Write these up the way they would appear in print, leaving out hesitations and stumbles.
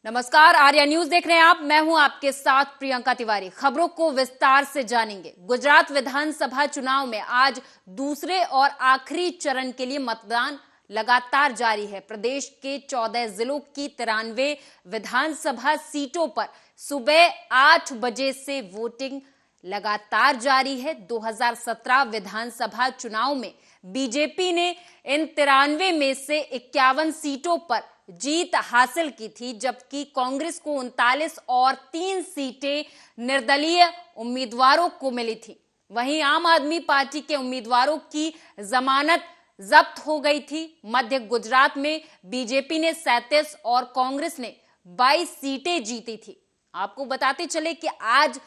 नमस्कार, आर्या न्यूज देख रहे हैं आप। मैं हूं आपके साथ प्रियंका तिवारी। खबरों को विस्तार से जानेंगे। गुजरात विधानसभा चुनाव में आज दूसरे और आखिरी चरण के लिए मतदान लगातार जारी है। प्रदेश के 14 जिलों की 93 विधानसभा सीटों पर सुबह 8 बजे से वोटिंग लगातार जारी है। 2017 विधानसभा चुनाव में बीजेपी ने इन 93 में से 51 सीटों पर जीत हासिल की थी, जबकि कांग्रेस को 39 और 3 सीटें निर्दलीय उम्मीदवारों को मिली थी। वहीं आम आदमी पार्टी के उम्मीदवारों की जमानत जब्त हो गई थी। मध्य गुजरात में बीजेपी ने 37 और कांग्रेस ने 22 सीटें जीती थी। आपको बताते चले कि आज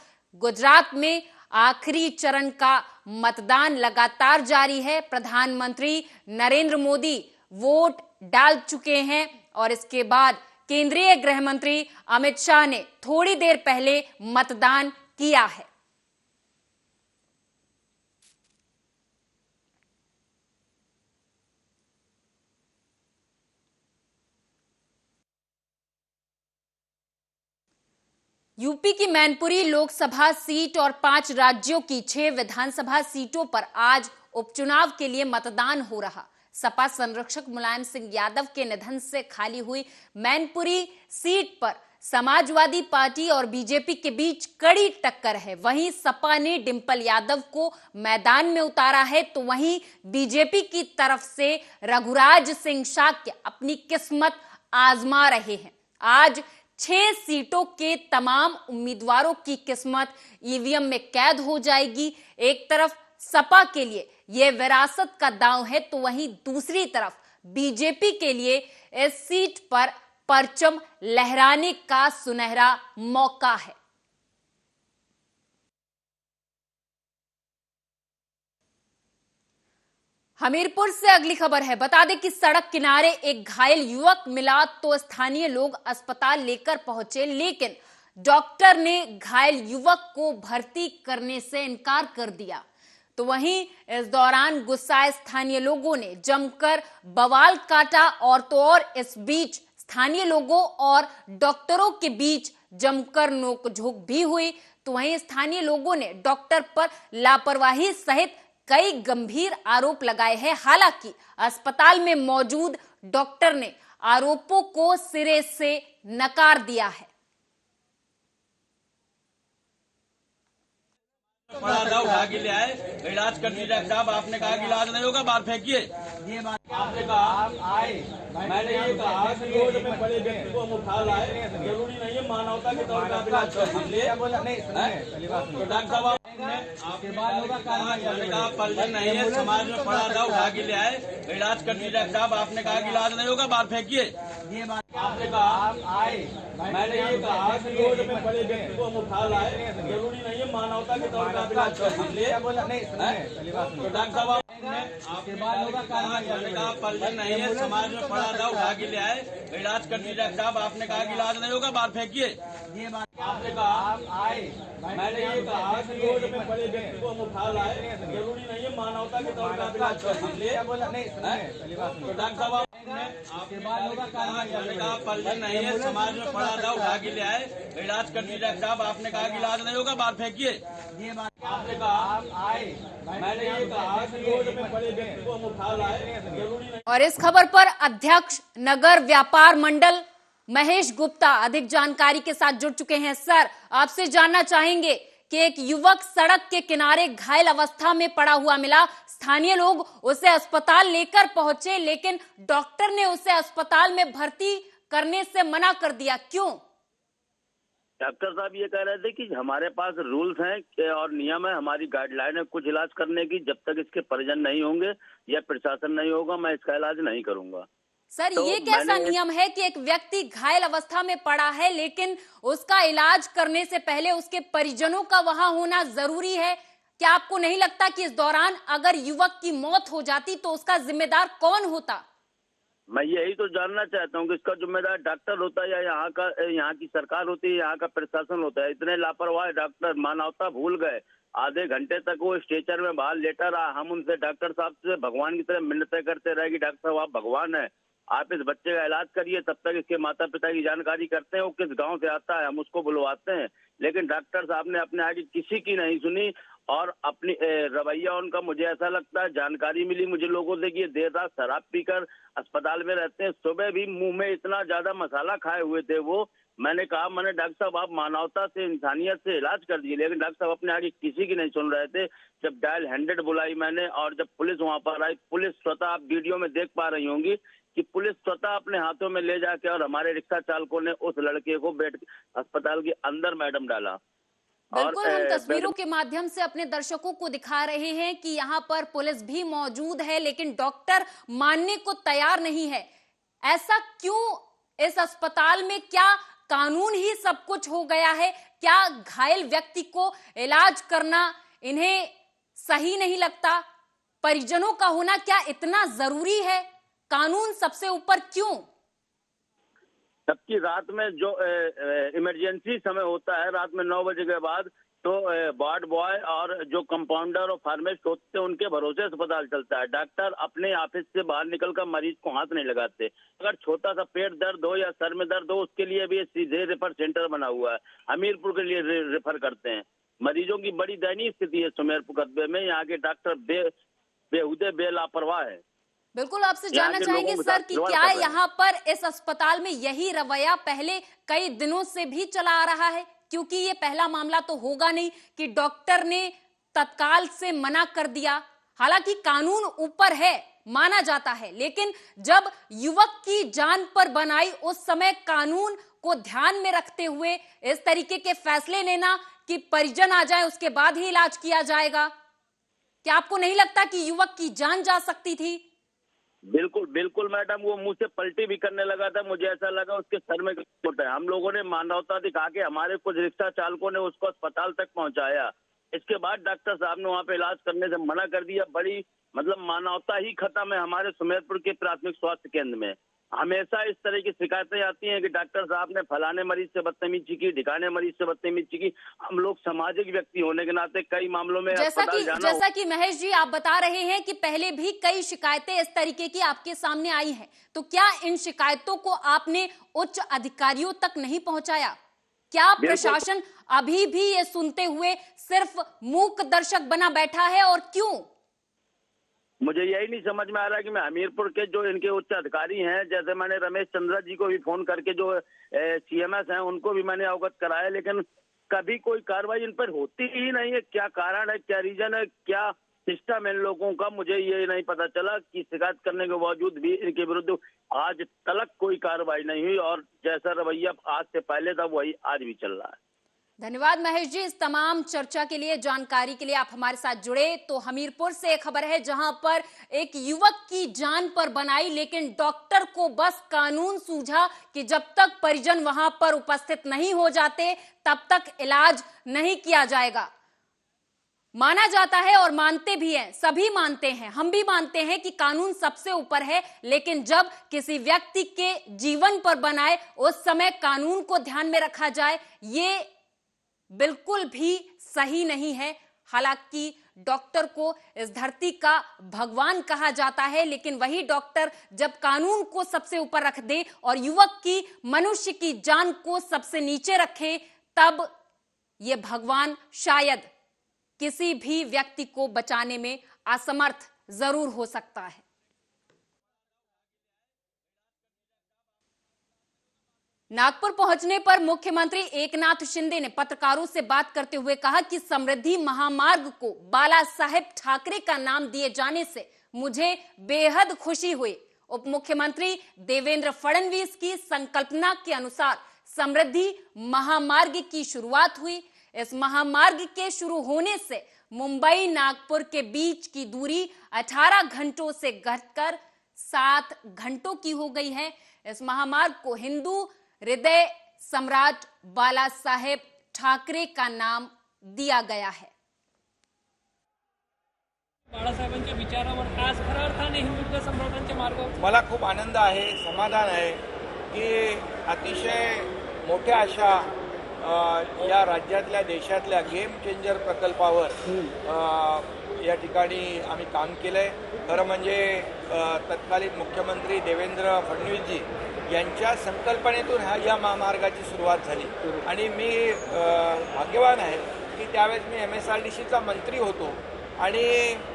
गुजरात में आखिरी चरण का मतदान लगातार जारी है। प्रधानमंत्री नरेंद्र मोदी वोट डाल चुके हैं और इसके बाद केंद्रीय गृह मंत्री अमित शाह ने थोड़ी देर पहले मतदान किया है। यूपी की मैनपुरी लोकसभा सीट और 5 राज्यों की 6 विधानसभा सीटों पर आज उपचुनाव के लिए मतदान हो रहा। सपा संरक्षक मुलायम सिंह यादव के निधन से खाली हुई मैनपुरी सीट पर समाजवादी पार्टी और बीजेपी के बीच कड़ी टक्कर है। वहीं सपा ने डिंपल यादव को मैदान में उतारा है, तो वहीं बीजेपी की तरफ से रघुराज सिंह शाक्य अपनी किस्मत आजमा रहे हैं। आज 6 सीटों के तमाम उम्मीदवारों की किस्मत ईवीएम में कैद हो जाएगी। एक तरफ सपा के लिए यह विरासत का दांव है, तो वहीं दूसरी तरफ बीजेपी के लिए इस सीट पर परचम लहराने का सुनहरा मौका है। हमीरपुर से अगली खबर है। बता दें कि सड़क किनारे एक घायल युवक मिला तो स्थानीय लोग अस्पताल लेकर पहुंचे, लेकिन डॉक्टर ने घायल युवक को भर्ती करने से इनकार कर दिया। तो वहीं इस दौरान गुस्साए स्थानीय लोगों ने जमकर बवाल काटा और तो और इस बीच स्थानीय लोगों और डॉक्टरों के बीच जमकर नोकझोंक भी हुई। तो वहीं स्थानीय लोगों ने डॉक्टर पर लापरवाही सहित कई गंभीर आरोप लगाए हैं। हालांकि अस्पताल में मौजूद डॉक्टर ने आरोपों को सिरे से नकार दिया है। बड़ा था, उठा के ले आए, इलाज कर दीजिए साहब। आपने कहा कि इलाज नहीं होगा, बाहर फेंकिए। ये बात आपने कहा आए, मैंने ये कहा कि रोड में बड़े व्यक्ति को हम उठा लाए, जरूरी नहीं है मानवता के तौर पर इलाज कर दीजिए। तो डॉक्टर साहब आपके बाद होगा, मैंने कहा पर्जन नहीं है, समाज में पड़ा था, उठा के ले आए, इलाज कर दीजिए साहब। आपने कहा कि इलाज नहीं होगा, बाहर फेंकिए। ये बात आपने कहा आए, मैंने ये कहा कि रोड में बड़े व्यक्ति को हम उठा लाए, जरूरी नहीं है मानवता के तौर पर इलाज कर दीजिए। तो डॉक्टर साहब आपके बाद होगा, मैंने कहा पर्जन नहीं है, समाज में पड़ा था, उठा के ले आए, इलाज कर दीजिए साहब। आपने कहा कि इलाज नहीं होगा, बाहर फेंकिए। ये बात आपने कहा आए, मैंने ये कहा कि रोड में बड़े व्यक्ति को हम उठा लाए, जरूरी नहीं है मानवता के तौर पर इलाज कर दीजिए। तो डॉक्टर साहब आपके बाद होगा, मैंने कहा पर्जन नहीं है, समाज में पड़ा था, उठा के ले आए, इलाज कर दीजिए साहब। आपने कहा कि इलाज नहीं होगा, बाहर फेंकिए। ये बात आपने कहा आए, मैंने ये कहा कि रोड में बड़े व्यक्ति को हम उठा लाए, जरूरी नहीं। और इस खबर पर अध्यक्ष नगर व्यापार मंडल महेश गुप्ता अधिक जानकारी के साथ जुड़ चुके हैं। सर, आपसे जानना चाहेंगे कि एक युवक सड़क के किनारे घायल अवस्था में पड़ा हुआ मिला। स्थानीय लोग उसे अस्पताल लेकर पहुंचे, लेकिन डॉक्टर ने उसे अस्पताल में भर्ती करने से मना कर दिया। क्यों? डॉक्टर साहब ये कह रहे थे कि हमारे पास रूल्स हैं और नियम है, हमारी गाइडलाइन है कुछ इलाज करने की। जब तक इसके परिजन नहीं होंगे या प्रशासन नहीं होगा, मैं इसका इलाज नहीं करूंगा। सर, तो ये कैसा नियम है कि एक व्यक्ति घायल अवस्था में पड़ा है, लेकिन उसका इलाज करने से पहले उसके परिजनों का वहां होना जरूरी है? क्या आपको नहीं लगता कि इस दौरान अगर युवक की मौत हो जाती तो उसका जिम्मेदार कौन होता? मैं यही तो जानना चाहता हूँ कि इसका जिम्मेदार डॉक्टर होता है या यहाँ की सरकार होती है, यहाँ का प्रशासन होता है? इतने लापरवाह डॉक्टर मानवता भूल गए। आधे घंटे तक वो स्ट्रेचर में बाहर लेटा रहा। हम उनसे डॉक्टर साहब से भगवान की तरह मिन्नतें करते रहे कि डॉक्टर साहब आप भगवान है, आप इस बच्चे का इलाज करिए, तब तक इसके माता पिता की जानकारी करते हैं, वो किस गांव से आता है हम उसको बुलवाते हैं। लेकिन डॉक्टर साहब ने अपने आगे किसी की नहीं सुनी और अपनी रवैया उनका, मुझे ऐसा लगता है, जानकारी मिली मुझे लोगों से कि ये देर रात शराब पीकर अस्पताल में रहते हैं। सुबह भी मुंह में इतना ज्यादा मसाला खाए हुए थे वो। मैंने डॉक्टर साहब आप मानवता से, इंसानियत से इलाज कर दिए, लेकिन डॉक्टर साहब अपने आगे किसी की नहीं सुन रहे थे। जब डायल 100 बुलाई मैंने और जब पुलिस वहां पर आई, पुलिस स्वतः, आप वीडियो में देख पा रही होंगी कि पुलिस स्वतः अपने हाथों में ले जाके और हमारे रिक्शा चालकों ने उस लड़के को बेड अस्पताल के अंदर मैडम डाला। बिल्कुल, हम तस्वीरों के माध्यम से अपने दर्शकों को दिखा रहे हैं कि यहाँ पर पुलिस भी मौजूद है, लेकिन डॉक्टर मानने को तैयार नहीं है। ऐसा क्यों? इस अस्पताल में क्या कानून ही सब कुछ हो गया है? क्या घायल व्यक्ति को इलाज करना इन्हें सही नहीं लगता? परिजनों का होना क्या इतना जरूरी है? कानून सबसे ऊपर क्यों? जबकि रात में जो इमरजेंसी समय होता है, रात में 9 बजे के बाद, तो वार्ड बॉय और जो कंपाउंडर और फार्मेसिस्ट होते हैं उनके भरोसे अस्पताल चलता है। डॉक्टर अपने ऑफिस से बाहर निकलकर मरीज को हाथ नहीं लगाते। अगर छोटा सा पेट दर्द हो या सर में दर्द हो, उसके लिए भी सीधे रेफर सेंटर बना हुआ है, हमीरपुर के लिए रेफर करते हैं। मरीजों की बड़ी दयनीय स्थिति है सुमेरपुर कस्बे में। यहाँ के डॉक्टर बेहुदे बेलापरवाह है। बिल्कुल, आपसे जानना चाहेंगे सर कि क्या यहाँ पर इस अस्पताल में यही रवैया पहले कई दिनों से भी चला आ रहा है? क्योंकि ये पहला मामला तो होगा नहीं कि डॉक्टर ने तत्काल से मना कर दिया। हालांकि कानून ऊपर है, माना जाता है, लेकिन जब युवक की जान पर बनाई, उस समय कानून को ध्यान में रखते हुए इस तरीके के फैसले लेना कि परिजन आ जाए उसके बाद ही इलाज किया जाएगा, क्या आपको नहीं लगता कि युवक की जान जा सकती थी? बिल्कुल बिल्कुल मैडम, वो मुंह से पलटी भी करने लगा था। मुझे ऐसा लगा उसके सर में चोट है। हम लोगों ने मानवता दिखा के हमारे कुछ रिक्शा चालकों ने उसको अस्पताल तक पहुंचाया। इसके बाद डॉक्टर साहब ने वहां पे इलाज करने से मना कर दिया। बड़ी मानवता ही खत्म है हमारे सुमेरपुर के प्राथमिक स्वास्थ्य केंद्र में। हमेशा इस तरह की शिकायतें आती हैं कि डॉक्टर साहब ने फलाने मरीज से बदतमीजी की, ढिकाने मरीज से बदतमीजी की। हम लोग सामाजिक व्यक्ति होने के नाते कई मामलों में जैसा कि महेश जी आप बता रहे हैं कि पहले भी कई शिकायतें इस तरीके की आपके सामने आई हैं, तो क्या इन शिकायतों को आपने उच्च अधिकारियों तक नहीं पहुंचाया? क्या प्रशासन अभी भी ये सुनते हुए सिर्फ मूक दर्शक बना बैठा है, और क्यों? मुझे यही नहीं समझ में आ रहा कि मैं हमीरपुर के जो इनके उच्च अधिकारी हैं, जैसे मैंने रमेश चंद्रा जी को भी फोन करके, जो CMS हैं, उनको भी मैंने अवगत कराया, लेकिन कभी कोई कार्रवाई इन पर होती ही नहीं है। क्या कारण है, क्या रीजन है, क्या सिस्टम है इन लोगों का, मुझे ये नहीं पता चला कि शिकायत करने के बावजूद भी इनके विरुद्ध आज तक कोई कार्रवाई नहीं हुई और जैसा रवैया आज से पहले था वही आज भी चल रहा है। धन्यवाद महेश जी, इस तमाम चर्चा के लिए, जानकारी के लिए आप हमारे साथ जुड़े। तो हमीरपुर से एक खबर है जहां पर एक युवक की जान पर बनाई, लेकिन डॉक्टर को बस कानून सूझा कि जब तक परिजन वहां पर उपस्थित नहीं हो जाते तब तक इलाज नहीं किया जाएगा। माना जाता है और मानते भी हैं, सभी मानते हैं, हम भी मानते हैं कि कानून सबसे ऊपर है, लेकिन जब किसी व्यक्ति के जीवन पर बनाए उस समय कानून को ध्यान में रखा जाए, ये बिल्कुल भी सही नहीं है। हालांकि डॉक्टर को इस धरती का भगवान कहा जाता है, लेकिन वही डॉक्टर जब कानून को सबसे ऊपर रख दे और युवक की, मनुष्य की जान को सबसे नीचे रखे, तब ये भगवान शायद किसी भी व्यक्ति को बचाने में असमर्थ जरूर हो सकता है। नागपुर पहुंचने पर मुख्यमंत्री एकनाथ शिंदे ने पत्रकारों से बात करते हुए कहा कि समृद्धि महामार्ग को बाला साहेब ठाकरे का नाम दिए जाने से मुझे बेहद खुशी हुई। उप मुख्यमंत्री देवेंद्र फडणवीस की संकल्पना के अनुसार समृद्धि महामार्ग की शुरुआत हुई। इस महामार्ग के शुरू होने से मुंबई नागपुर के बीच की दूरी 18 घंटों से घटकर 7 घंटों की हो गई है। इस महामार्ग को हिंदू हृदय सम्राट बाला साहेब ठाकरे का नाम दिया गया है। बाळासाहेबांच्या विचारावर आज खऱ्या अर्थाने हिंदुत्व सम्राटांच्या मार्गावर मला खूप आनंद आहे, समाधान आहे की अतिशय मोठ्या अशा या राज्यातल्या, देशातल्या गेम चेंजर प्रकल्पावर या ठिकाणी आम्ही काम केलंय खरं म्हणजे तत्कालीन मुख्यमंत्री देवेंद्र फडणवीसजी यांच्या संकल्पनेतून या महामार्गाची सुरुवात झाली आणि मी भाग्यवान आहे की त्यावेळेस मी MSRDCचा मंत्री होतो आणि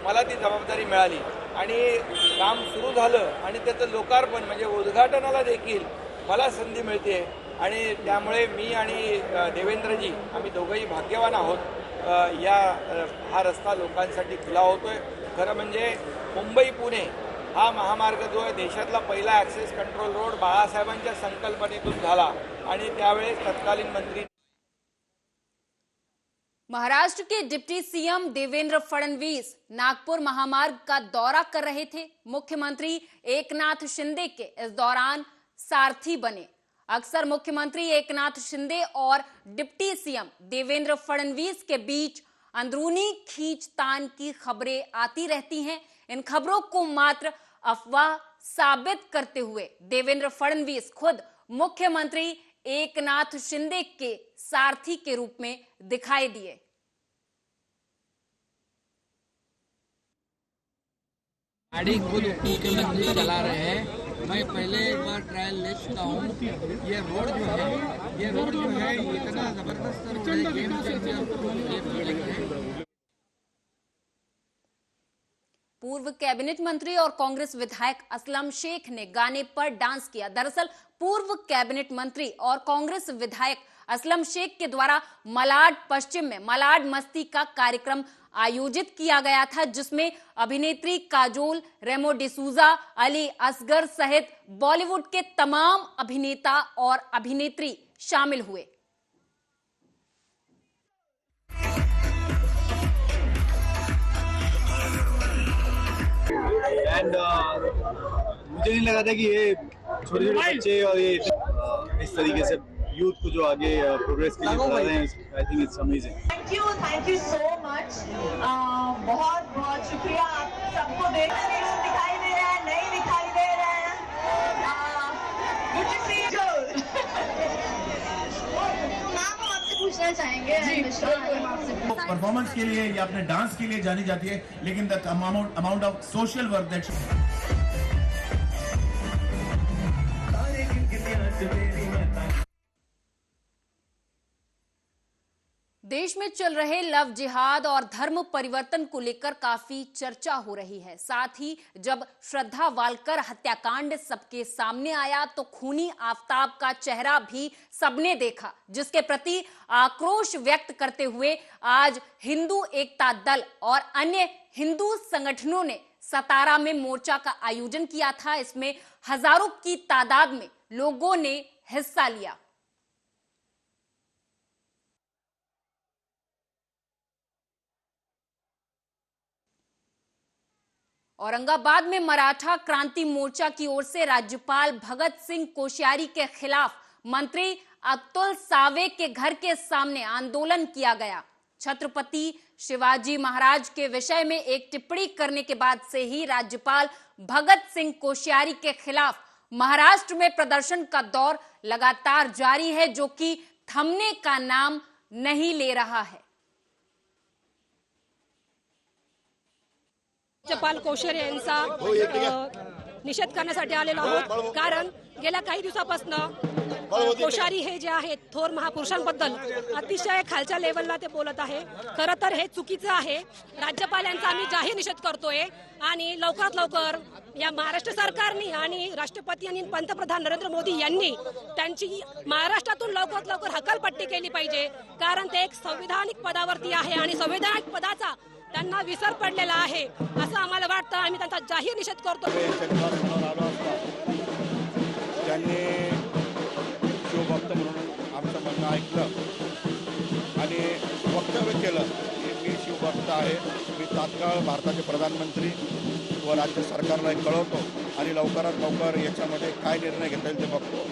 मला ती जबाबदारी मिळाली आणि काम सुरू झालं आणि त्याचं लोकार्पण म्हणजे उद्घाटनाला देखील मला संधी मिळते आणि त्यामुळे मी आणि देवेंद्रजी आम्ही दोघंही भाग्यवान आहोत। हा रस्ता लोकांसाठी खुला होतोय। खरं म्हणजे मुंबई पुणे हा महामार्ग जो आहे देशातला पहिला ॲक्सेस कंट्रोल रोड बाळासाहेबांच्या संकल्पनेतून झाला आणि त्यावेळेस तत्कालीन मंत्री महाराष्ट्र के डिप्टी सीएम देवेंद्र फडणवीस नागपुर महामार्ग का दौरा कर रहे थे। मुख्यमंत्री एकनाथ शिंदे के इस दौरान सारथी बने। अक्सर मुख्यमंत्री एकनाथ शिंदे और डिप्टी सीएम देवेंद्र फडणवीस के बीच अंदरूनी खींचतान की खबरें आती रहती हैं। इन खबरों को मात्र अफवाह साबित करते हुए देवेंद्र फडणवीस खुद मुख्यमंत्री एकनाथ शिंदे के सारथी के रूप में दिखाई दिए। गाड़ी खुद मुख्यमंत्री चला रहे हैं। मैं पहले एक बार ट्रायल ले चुका हूँ। ये रोड जो है इतना जबरदस्त रोड है, गेम चेंजर ये प्रोजेक्ट है। पूर्व कैबिनेट मंत्री और कांग्रेस विधायक असलम शेख ने गाने पर डांस किया। दरअसल पूर्व कैबिनेट मंत्री और कांग्रेस विधायक असलम शेख के द्वारा मलाड पश्चिम में मलाड मस्ती का कार्यक्रम आयोजित किया गया था, जिसमें अभिनेत्री काजोल, रेमो डिसूजा, अली असगर सहित बॉलीवुड के तमाम अभिनेता और अभिनेत्री शामिल हुए। मुझे नहीं लगा था कि ये छोटे छोटे बच्चे और ये इस तरीके से यूथ को जो आगे प्रोग्रेस के लिए बढ़ा रहे हैं। I think it's amazing. Thank you so much. बहुत बहुत शुक्रिया आप सबको। दिखाई दे रहा है, नहीं दिखाई दे रहा है। Good to see you. हम आपसे पूछना चाहेंगे परफॉर्मेंस के लिए या अपने डांस के लिए जानी जाती है, लेकिन the amount of social work that देश में चल रहे लव जिहाद और धर्म परिवर्तन को लेकर काफी चर्चा हो रही है। साथ ही जब श्रद्धा वालकर हत्याकांड सबके सामने आया तो खूनी आफताब का चेहरा भी सबने देखा, जिसके प्रति आक्रोश व्यक्त करते हुए आज हिंदू एकता दल और अन्य हिंदू संगठनों ने सतारा में मोर्चा का आयोजन किया था। इसमें हजारों की तादाद में लोगों ने हिस्सा लिया। औरंगाबाद में मराठा क्रांति मोर्चा की ओर से राज्यपाल भगत सिंह कोश्यारी के खिलाफ मंत्री अतुल सावे के घर के सामने आंदोलन किया गया। छत्रपति शिवाजी महाराज के विषय में एक टिप्पणी करने के बाद से ही राज्यपाल भगत सिंह कोश्यारी के खिलाफ महाराष्ट्र में प्रदर्शन का दौर लगातार जारी है, जो कि थमने का नाम नहीं ले रहा है। राज्यपाल कोश्यारी यांचा निषेध करण्यासाठी आलेलो आहोत, कारण गेल्या काही दिवसापासून कोश्यारी हे जे आहेत थोर महापुरुषांबद्दल अतिशय खालच्या लेवलला ते बोलत आहे। खरं तर हे चुकीचं आहे। राज्यपाल यांचा आम्ही जाहीर निषेध करतोय आणि लवकरात लवकर या महाराष्ट्र सरकारने आणि राष्ट्रपती आणि पंतप्रधान नरेंद्र मोदी यांनी त्यांची महाराष्ट्रातून लवकरात लवकर हकालपट्टी केली पाहिजे, कारण ते एक संविधानिक पदावरती आहे आणि संविधानिक पदाचा त्यांना विसर पडलेला आहे असं आम्हाला वाटतं। आम्ही त्यांचा जाहीर निषेध करतो। त्यांनी शिवभक्त म्हणून आमचं म्हणणं ऐकलं आणि वक्तव्य केलं की मी शिवभक्त आहे, मी तात्काळ भारताचे प्रधानमंत्री व राज्य सरकारला कळवतो आणि लवकरात लवकर याच्यामध्ये काय निर्णय घेता येईल ते बघतो।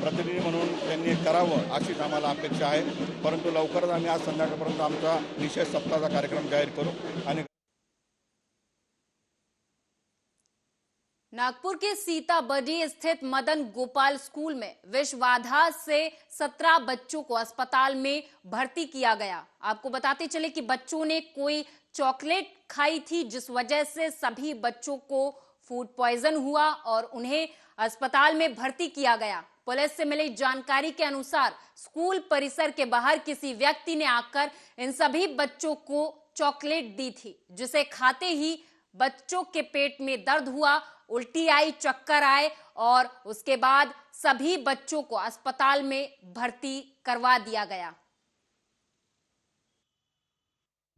प्रतिनिधी म्हणून त्यांनी करावं अशीच आम्हाला अपेक्षा आहे, परंतु लवकरच आम्ही आज संध्याकाळपर्यंत आमचा निषेध सप्ताहाचा कार्यक्रम जाहीर करू। आणि नागपुर के सीताबर्डी स्थित मदन गोपाल स्कूल में विषबाधा से 17 बच्चों को अस्पताल में भर्ती किया गया। आपको बताते चले कि बच्चों ने कोई चॉकलेट खाई थी, जिस वजह से सभी बच्चों को फूड पॉइजन हुआ और उन्हें अस्पताल में भर्ती किया गया। पुलिस से मिली जानकारी के अनुसार स्कूल परिसर के बाहर किसी व्यक्ति ने आकर इन सभी बच्चों को चॉकलेट दी थी, जिसे खाते ही बच्चों के पेट में दर्द हुआ, उल्टी आई, चक्कर आए और उसके बाद सभी बच्चों को अस्पताल में भर्ती करवा दिया गया।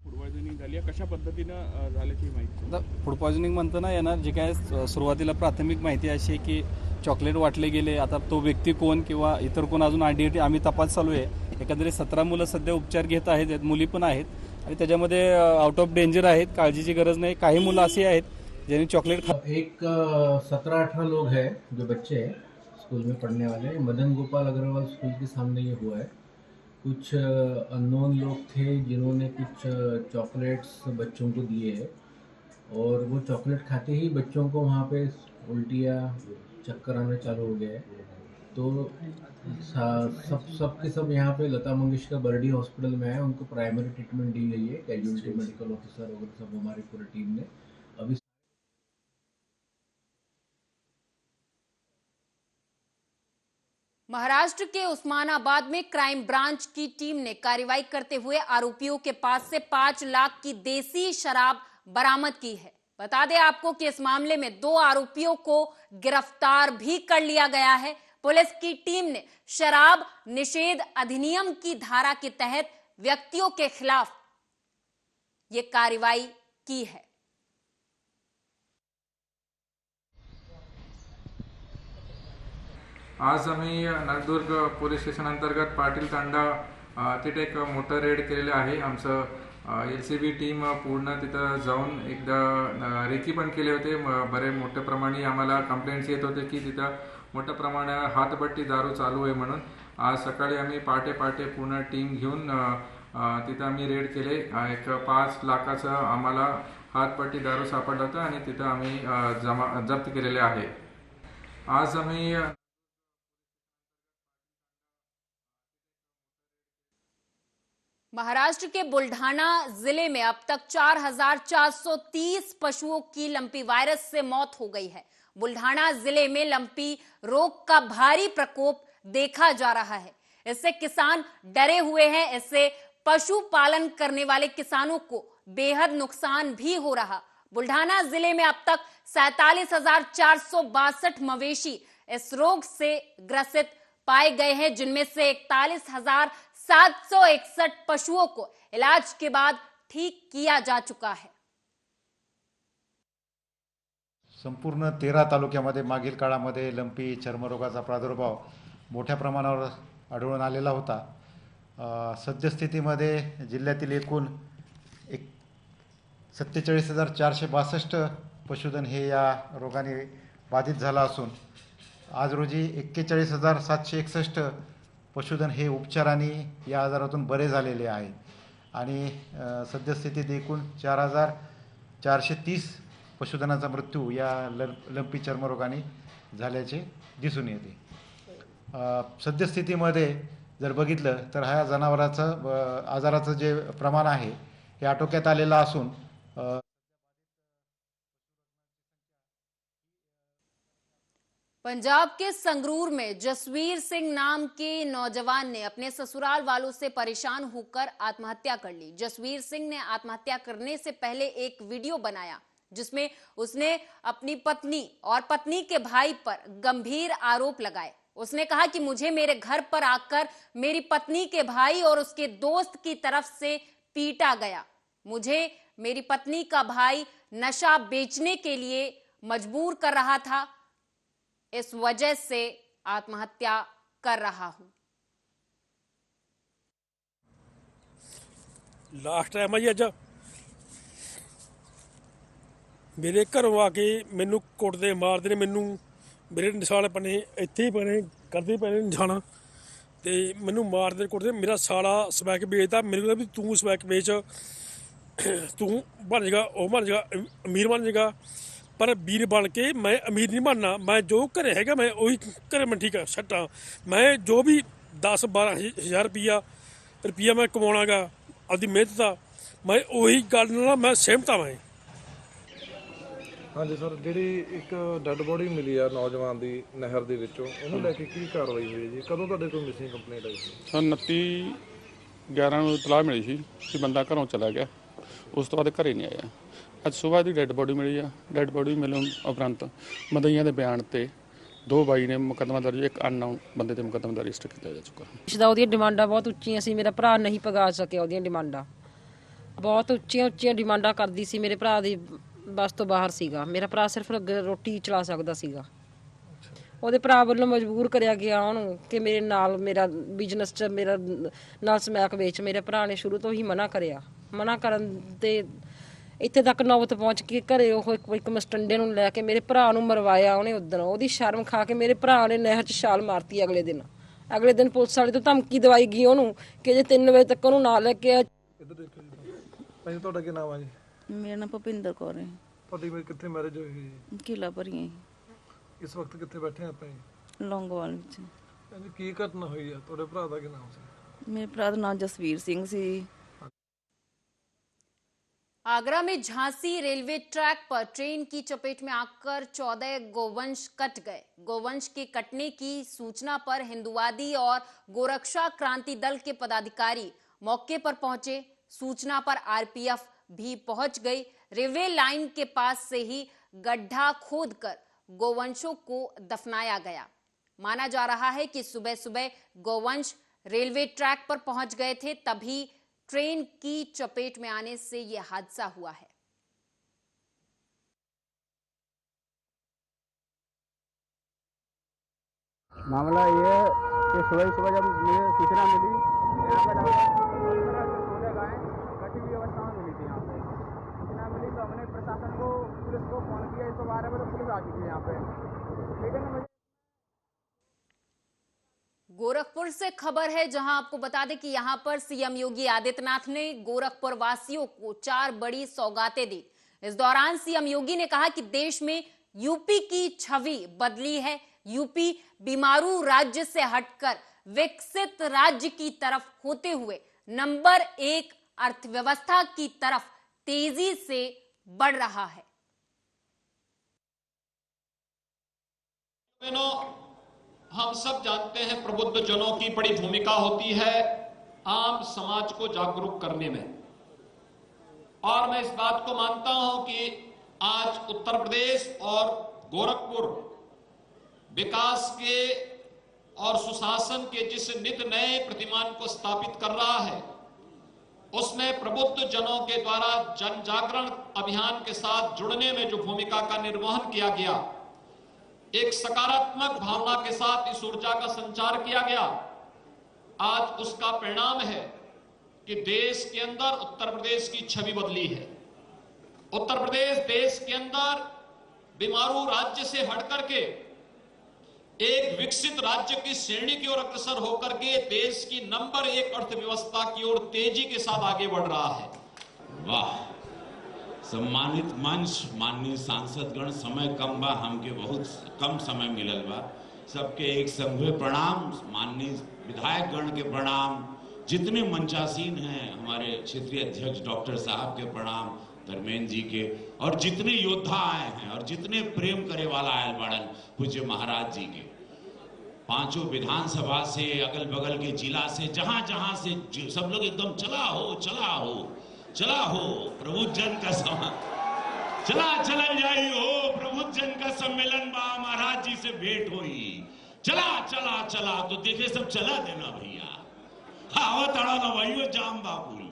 फूड पॉयझनिंग झाली आहे, कशा पद्धतीनं झाल्याची माहिती? आता फूड पॉयझनिंग म्हणताना येणार जे काय सुरुवातीला प्राथमिक माहिती अशी आहे की चॉकलेट वाटले गेले। आता तो व्यक्ती कोण किंवा इतर कोण अजून आम्ही तपास चालू आहे। एकंदरीत 17 मुलं सध्या उपचार घेत आहेत, मुली पण आहेत आणि त्याच्यामध्ये आउट ऑफ डेंजर आहेत, काळजीची गरज नाही। काही मुलं अशी आहेत ज्यांनी चॉकलेट एक 17-18 लोग हैं जो बच्चे हैं स्कूल में पढ़ने वाले। मदन गोपाल अग्रवाल स्कूल के सामने ये हुआ है। कुछ अननोन लोग थे जिन्होंने कुछ चॉकलेट्स बच्चों को दिए हैं और वो चॉकलेट खाते ही बच्चों को वहाँ पे उल्टियाँ चक्कर आना चालू हो गया है। तो सब यहाँ पे लता मंगेशकर बर्डी हॉस्पिटल में है, उनको प्राइमरी ट्रीटमेंट दी गई है। कैजुअलिटी मेडिकल ऑफिसर वगैरह सब हमारी पूरी टीम ने अभी। महाराष्ट्र के उस्मानाबाद में क्राइम ब्रांच की टीम ने कार्रवाई करते हुए आरोपियों के पास से 5 लाख की देसी शराब बरामद की है। बता दें आपको कि इस मामले में 2 आरोपियों को गिरफ्तार भी कर लिया गया है। पुलिस की टीम ने शराब निषेध अधिनियम की धारा के तहत व्यक्तियों के खिलाफ ये कार्रवाई की है। आज आम्ही नळदुर्ग पोलीस स्टेशन अंतर्गत पाटील तांडा तिथे एक मोठं रेड केलेलं आहे। आमचं LCB टीम पूर्ण तिथं जाऊन एकदा रेकी पण केले होते। बरे मोठ्या प्रमाणे आम्हाला कंप्लेंट्स येत होते की तिथं मोठ्या प्रमाणात हातभट्टी दारू चालू आहे म्हणून। आज सकाळी आम्ही पहाटे पूर्ण टीम घेऊन तिथं आम्ही रेड केले। एक 5 लाखाचं आम्हाला हातभट्टी दारू सापडलं होतं आणि तिथं आम्ही जप्त केलेले आहे। आज आम्ही महाराष्ट्र के बुल्ढाना जिले में अब तक 4,430 पशुओं की लंपी वायरस से मौत हो गई है। बुल्ढाना जिले में लंपी रोग का भारी प्रकोप देखा जा रहा है। इससे किसान डरे हुए हैं। इससे पशुपालन करने वाले किसानों को बेहद नुकसान भी हो रहा। बुल्ढाना जिले में अब तक 47,462 मवेशी इस रोग से ग्रसित पाए गए हैं, जिनमें से 41,761 पशुओं को इलाज के बाद ठीक किया जा चुका है। संपूर्ण 13 तालुक्यामध्ये मागील काळामध्ये लंपी चर्मरोगाचा प्रादुर्भाव मोठ्या प्रमाणावर आढळून आलेला होता। सद्यस्थितीमध्ये जिल्ह्यातील एकूण 47,462 पशुधन हे या रोगाने बाधित झाला असून आज रोजी 41,761 पशुधन हे उपचाराने या आजारातून बरे झालेले आहेत आणि सद्यस्थितीत एकूण 4,430 पशुधनाचा मृत्यू या लंपी चर्मरोगाने झाल्याचे दिसून येते। सद्यस्थितीमध्ये जर बघितलं तर ह्या जनावराचं आजाराचं जे प्रमाण आहे हे आटोक्यात आलेलं असून पंजाब के संगरूर में जसवीर सिंह नाम के नौजवान ने अपने ससुराल वालों से परेशान होकर आत्महत्या कर ली। जसवीर सिंह ने आत्महत्या करने से पहले एक वीडियो बनाया जिसमें उसने अपनी पत्नी और पत्नी के भाई पर गंभीर आरोप लगाए। उसने कहा कि मुझे मेरे घर पर आकर मेरी पत्नी के भाई और उसके दोस्त की तरफ से पीटा गया। मुझे मेरी पत्नी का भाई नशा बेचने के लिए मजबूर कर रहा था, इस वजह से आत्महत्या कर रहा हूं। लास्ट टाइम जी अज मेरे घरों आके मैनू कुटते मारते ने, मैनू मेरे निशान पने इत्थे ही पने करते पे निशाना ते मैनू मारते कुटते। मेरा साला स्मैक बेचता, मेरे को भी तू स्मैक बेच, तू बन जाएगा वो बन जाएगा अमीर बन जाएगा, पर वीर बन के मैं अमीर नहीं बनना। मैं जो घरे है मैं वही घरे में ठीक है सट्टा, मैं जो भी 10-12 हज़ार रुपया मैं कमाना गा अपनी मेहनत का, मैं ਉਹੀ ਗੱਲ ਨਾਲ ਮੈਂ ਸਹਿਮਤ ਹਾਂ। ਮੈਂ ਹਾਂਜੀ ਸਰ, ਜਿਹੜੀ ਇੱਕ ਡੈੱਡ ਬੋਡੀ ਮਿਲੀ ਆ ਨੌਜਵਾਨ ਦੀ ਨਹਿਰ ਦੇ ਵਿੱਚੋਂ, ਉਹਨੂੰ ਲੈ ਕੇ ਕੀ ਕਾਰਵਾਈ ਹੋਈ ਜੀ? ਕਦੋਂ ਤੁਹਾਡੇ ਕੋਲ ਮਿਸਿੰਗ ਕੰਪਲੇਂਟ ਆਈ ਸੀ? 29/11 ਨੂੰ ਇਤਲਾਹ ਮਿਲੀ ਸੀ ਕਿ ਬੰਦਾ ਘਰੋਂ ਚਲਾ ਗਿਆ, ਉਸ ਤੋਂ ਬਾਅਦ ਘਰੇ ਨਹੀਂ ਆਇਆ। ਅੱਜ ਸਵੇਰ ਦੀ ਡੈੱਡ ਬੋਡੀ ਮਿਲੀ ਆ। ਡੈੱਡ ਬੋਡੀ ਮਿਲਣ ਉਪਰੰਤ ਮਦਈਆਂ ਦੇ ਬਿਆਨ ਤੇ 2 ਬਾਈ ਨੇ ਮੁਕੱਦਮਾ ਦਰਜ, ਇੱਕ ਅਨਨੋਨ ਬੰਦੇ ਤੇ ਮੁਕੱਦਮਾ ਰਜਿਸਟਰ ਕੀਤਾ ਜਾ ਚੁੱਕਾ। ਇਸਦਾ ਉਹਦੀਆਂ ਡਿਮਾਂਡਾਂ ਬਹੁਤ ਉੱਚੀਆਂ ਸੀ, ਮੇਰਾ ਭਰਾ ਨਹੀਂ ਪਗਾ ਸਕਿਆ। ਉਹਦੀਆਂ ਡਿਮਾਂਡਾਂ ਬਹੁਤ ਉੱਚੀਆਂ ਡਿਮਾਂਡਾਂ ਕਰਦੀ ਸੀ। ਮੇਰੇ ਭਰਾ ਦੀ ਬਸ ਤੋਂ ਬਾਹਰ ਸੀਗਾ। ਮੇਰਾ ਭਰਾ ਸਿਰਫ ਰੋਟੀ ਚਲਾ ਸਕਦਾ ਸੀਗਾ। ਉਹਦੇ ਭਰਾ ਵੱਲੋਂ ਮਜਬੂਰ ਕਰਿਆ ਗਿਆ ਉਹਨੂੰ ਕਿ ਮੇਰੇ ਨਾਲ ਮੇਰਾ ਬਿਜ਼ਨਸ 'ਚ ਮੇਰਾ ਨਾਲ ਸਮੈਕ ਵੇਚ। ਮੇਰੇ ਭਰਾ ਨੇ ਸ਼ੁਰੂ ਤੋਂ ਹੀ ਮਨਾ ਕਰਿਆ। ਮਨਾ ਕਰਨ ਤੇ ਇੱਥੇ ਤੱਕ ਨੌਬਤ ਪਹੁੰਚ ਕੇ ਘਰੇ ਉਹ ਇੱਕ ਮਸਟੰਡੇ ਨੂੰ ਲੈ ਕੇ ਮੇਰੇ ਭਰਾ ਨੂੰ ਮਰਵਾਇਆ ਉਹਨੇ। ਉਦੋਂ ਉਹਦੀ ਸ਼ਰਮ ਖਾ ਕੇ ਮੇਰੇ ਭਰਾ ਨੇ ਨਹਿਰ 'ਚ ਛਾਲ ਮਾਰਤੀ। ਅਗਲੇ ਦਿਨ ਪੁਲਿਸ ਵਾਲੇ ਤੋਂ ਧਮਕੀ ਦਵਾਈ ਗਈ ਉਹਨੂੰ ਕਿ ਜੇ 3 ਵਜੇ ਤੱਕ ਉਹਨੂੰ ਨਾ ਲੈ ਕੇ ਇੱਧਰ ਦੇਖੋ ਜੀ। ਭਾਈ ਤੁਹਾਡਾ ਕੀ ਨਾਮ ਹੈ ਜੀ? ਮੇਰਾ ਨਾਮ ਭੁਪਿੰਦਰ ਕੌਰ ਹੈ। ਤੁਹਾਡੀ ਕਿੱਥੇ ਮੈਰਿਜ ਹੋਈ ਜੀ? ਕਿਲਾ ਭਰੀਆਂ। ਇਸ ਵਕਤ ਕਿੱਥੇ ਬੈਠੇ ਆਪਾਂ ਜੀ? ਲੌਂਗੋਵਾਲ ਵਿੱਚ। ਕੀ ਘਟਨਾ ਹੋਈ ਆ? ਤੁਹਾਡੇ ਭਰਾ ਦਾ ਕੀ ਨਾਮ ਸੀ? ਮੇਰੇ ਭਰਾ ਦਾ ਨਾਮ ਜਸਵੀਰ ਸਿੰਘ ਸੀ। आगरा में झांसी रेलवे ट्रैक पर ट्रेन की चपेट में आकर 14 गोवंश कट गए। गोवंश के कटने की सूचना पर हिंदुवादी और गोरक्षा क्रांति दल के पदाधिकारी मौके पर पहुंचे। सूचना पर आरपीएफ भी पहुंच गई। रेलवे लाइन के पास से ही गड्ढा खोदकर गोवंशों को दफनाया गया। माना जा रहा है कि सुबह सुबह गोवंश रेलवे ट्रैक पर पहुंच गए थे, तभी ट्रेन की चपेट में आने से यह हादसा हुआ है। मामला ये है कि सुबह जब मुझे सूचना मिली, यहाँ पर सोने गाय कटी हुई अवस्था में मिली थी। यहाँ पे सूचना मिली तो हमने प्रशासन को, पुलिस को फोन किया। 112 बजे पुलिस आ चुकी है यहाँ पे, लेकिन मुझे गोरखपुर से खबर है, जहां आपको बता दें कि यहां पर सीएम योगी आदित्यनाथ ने गोरखपुर वासियों को 4 बड़ी सौगातें दी। इस दौरान सीएम योगी ने कहा कि देश में यूपी की छवि बदली है। यूपी बीमारू राज्य से हटकर विकसित राज्य की तरफ होते हुए नंबर 1 अर्थव्यवस्था की तरफ तेजी से बढ़ रहा है। हम सब जानते हैं प्रबुद्ध जनों की बड़ी भूमिका होती है आम समाज को जागरूक करने में, और मैं इस बात को मानता हूं कि आज उत्तर प्रदेश और गोरखपुर विकास के और सुशासन के जिस नित नए प्रतिमान को स्थापित कर रहा है, उसमें प्रबुद्ध जनों के द्वारा जन जागरण अभियान के साथ जुड़ने में जो भूमिका का निर्वहन किया गया, एक सकारात्मक भावना के साथ इस ऊर्जा का संचार किया गया, आज उसका परिणाम है कि देश के अंदर उत्तर प्रदेश की छवि बदली है। उत्तर प्रदेश देश के अंदर बीमारू राज्य से हटकर के एक विकसित राज्य की श्रेणी की ओर अग्रसर होकर के देश की नंबर 1 अर्थव्यवस्था की ओर तेजी के साथ आगे बढ़ रहा है। वाह! सम्मानित मंच, माननीय सांसदगण, समय कम बा, हमके बहुत कम समय मिलल बा। सबके एक संघे प्रणाम, माननीय विधायकगण के प्रणाम, जितने मंचासीन हैं हमारे क्षेत्रीय अध्यक्ष डॉक्टर साहब के प्रणाम, धर्मेंद्र जी के, और जितने योद्धा आए हैं और जितने प्रेम करे वाला आयल बाड़न पूज्य महाराज जी के, 5 विधानसभा से, अगल बगल के जिला से, जहां जहां से सब लोग एकदम चला हो प्रभु जन का चला जाई हो, प्रभु जन का सम्मेलन बा, महाराज जी से भेंट हुई, चला तो देखे सब चला देना भैया, आओ तड़ा ना भाइयों, जाम बापुल,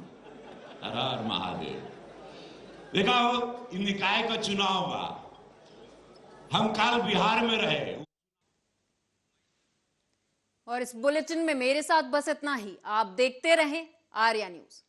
हर हर महादेव। देखा हो, निकाय का चुनाव बा, हम कल बिहार में रहे। और इस बुलेटिन में मेरे साथ बस इतना ही। आप देखते रहें आर्या न्यूज।